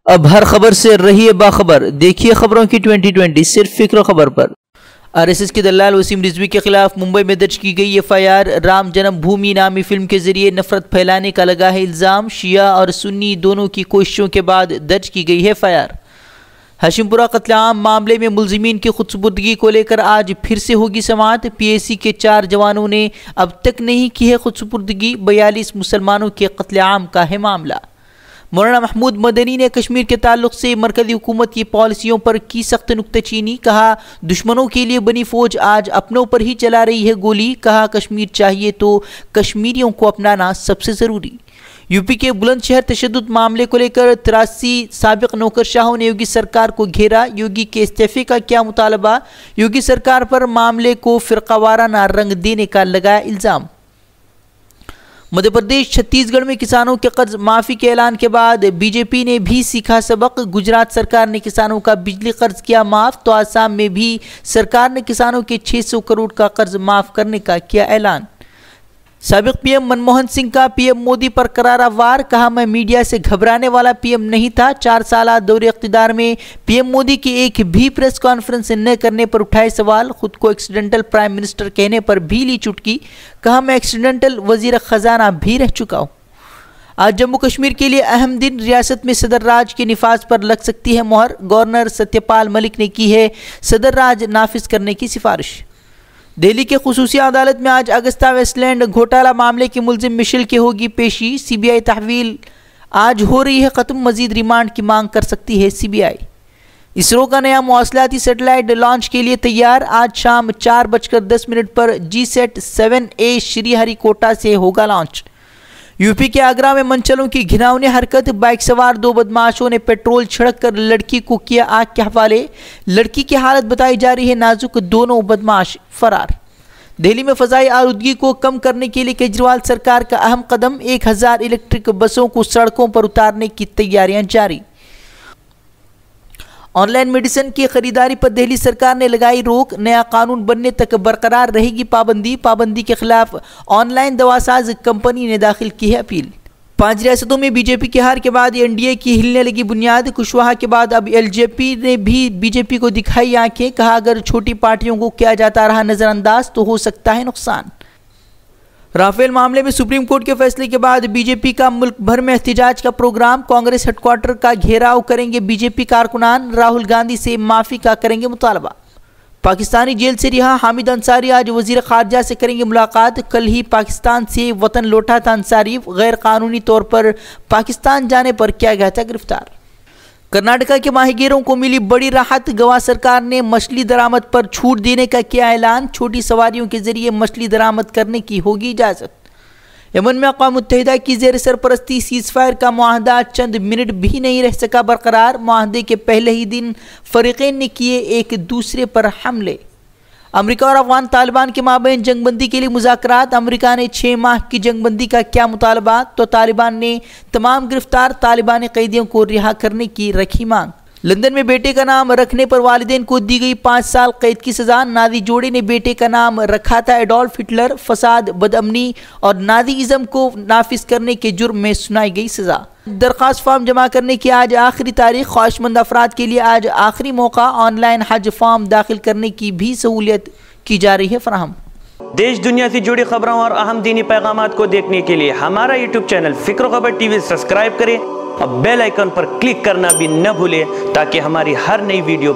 अब हर खबर से रहिए बाखबर, देखिए खबरों की 2020 सिर्फ फिक्र खबर पर। आरएसएस के दलाल वसीम रिजवी के खिलाफ मुंबई में दर्ज की गई एफआईआर। राम जन्मभूमि नामी फिल्म के जरिए नफरत फैलाने का लगा है इल्ज़ाम। शिया और सुन्नी दोनों की कोशिशों के बाद दर्ज की गई है एफआईआर। हाशिमपुरा कत्लेआम मामले में मुलजिमीन की खुदसुपुर्दगी को लेकर आज फिर से होगी समाअत। पीएसी के 4 जवानों ने अब तक नहीं की है खुदसुपुर्दगी। 42 मुसलमानों के कत्लेआम का है मामला। मौलाना महमूद मदनी ने कश्मीर के ताल्लुक से मरकजी हुकूमत की पॉलिसियों पर की सख्त नुक्ताचीनी। कहा, दुश्मनों के लिए बनी फौज आज अपनों पर ही चला रही है गोली। कहा, कश्मीर चाहिए तो कश्मीरियों को अपनाना सबसे ज़रूरी। यूपी के बुलंदशहर तशद्दुद मामले को लेकर 83 साबिक नौकरशाहों ने योगी सरकार को घेरा। योगी के इस्तीफे का क्या मुतालबा। योगी सरकार पर मामले को फिरकावाराना रंग देने का लगाया इल्ज़ाम। मध्य प्रदेश छत्तीसगढ़ में किसानों के कर्ज माफी के ऐलान के बाद बीजेपी ने भी सीखा सबक। गुजरात सरकार ने किसानों का बिजली कर्ज किया माफ, तो आसाम में भी सरकार ने किसानों के 600 करोड़ का कर्ज माफ करने का किया ऐलान। साबिक पीएम मनमोहन सिंह का पीएम मोदी पर करारा वार। कहा, मैं मीडिया से घबराने वाला पीएम नहीं था। 4 साल दौरे इख्तिदार में पीएम मोदी की एक भी प्रेस कॉन्फ्रेंस न करने पर उठाए सवाल। खुद को एक्सीडेंटल प्राइम मिनिस्टर कहने पर भी ली चुटकी। कहा, मैं एक्सीडेंटल वजीर खजाना भी रह चुका हूँ। आज जम्मू कश्मीर के लिए अहम दिन। रियासत में सदर राज के निफाज पर लग सकती है मोहर। गवर्नर सत्यपाल मलिक ने की है सदर राज नाफिज करने की सिफारिश। दिल्ली के खुसूसी अदालत में आज अगस्ता वेस्टलैंड घोटाला मामले के मुल्जिम मिशेल की होगी पेशी। सीबीआई तहवील आज हो रही है खत्म, मजीद रिमांड की मांग कर सकती है सीबीआई। इसरो का नया मवासलाती सैटेलाइट लॉन्च के लिए तैयार। आज शाम 4:10 पर GSAT 7A श्रीहरिकोटा से होगा लॉन्च। यूपी के आगरा में मनचलों की घिनौनी हरकत। बाइक सवार 2 बदमाशों ने पेट्रोल छिड़क कर लड़की को किया आग के हवाले। लड़की की हालत बताई जा रही है नाजुक, दोनों बदमाश फरार। दिल्ली में फजाई आलूदगी को कम करने के लिए केजरीवाल सरकार का अहम कदम। 1000 इलेक्ट्रिक बसों को सड़कों पर उतारने की तैयारियां जारी। ऑनलाइन मेडिसिन की खरीदारी पर दिल्ली सरकार ने लगाई रोक। नया कानून बनने तक बरकरार रहेगी पाबंदी। पाबंदी के खिलाफ ऑनलाइन दवासाज कंपनी ने दाखिल की है अपील। 5 रियासतों में बीजेपी की हार के बाद एनडीए की हिलने लगी बुनियाद। कुशवाहा के बाद अब एलजेपी ने भी बीजेपी को दिखाई आंखें। कहा, अगर छोटी पार्टियों को किया जाता रहा नजरअंदाज तो हो सकता है नुकसान। राफेल मामले में सुप्रीम कोर्ट के फैसले के बाद बीजेपी का मुल्क भर में एहतजाज का प्रोग्राम। कांग्रेस हेडक्वार्टर का घेराव करेंगे बीजेपी कारकुनान। राहुल गांधी से माफी का करेंगे मुतालबा। पाकिस्तानी जेल से रिहा हामिद अंसारी आज वजीर खारजा से करेंगे मुलाकात। कल ही पाकिस्तान से वतन लौटा था अंसारी। गैर कानूनी तौर पर पाकिस्तान जाने पर किया गया था गिरफ्तार। कर्नाटका के माहीगीरों को मिली बड़ी राहत। गोवा सरकार ने मछली दरामद पर छूट देने का किया ऐलान। छोटी सवारियों के जरिए मछली दरामद करने की होगी इजाज़त। यमन में अक़वाम मुत्तहिदा की ज़ेर सरपरस्ती सीज़फायर का मुआहदा चंद मिनट भी नहीं रह सका बरकरार। मुआहदे के पहले ही दिन फ़रीक़ैन ने किए एक दूसरे पर हमले। अमेरिका और अफ़गान तालिबान के माबैन जंगबंदी के लिए मुज़ाकरात। अमेरिका ने 6 माह की जंगबंदी का क्या मुतालबा, तो तालिबान ने तमाम गिरफ्तार तालिबानी कैदियों को रिहा करने की रखी मांग। लंदन में बेटे का नाम रखने पर वालिदैन को दी गई 5 साल कैद की सज़ा। नाज़ी जोड़े ने बेटे का नाम रखा था एडोल्फ हिटलर। फसाद, बदअमनी और नाज़ीइज़्म को नाफिज करने के जुर्म में सुनाई गई सज़ा। दरख्वास्त फॉर्म जमा करने की आज आखिरी तारीख। ख्वाहिशमंद अफराद के लिए आज आखिरी मौका। ऑनलाइन हज फॉर्म दाखिल करने की भी सहूलियत की जा रही है फराहम। देश दुनिया से जुड़ी खबरों और अहम दीनी पैगामात को देखने के लिए हमारा यूट्यूब चैनल फिक्र खबर टीवी सब्सक्राइब करें और बेल आइकन पर क्लिक करना भी न भूलें ताकि हमारी हर नई वीडियो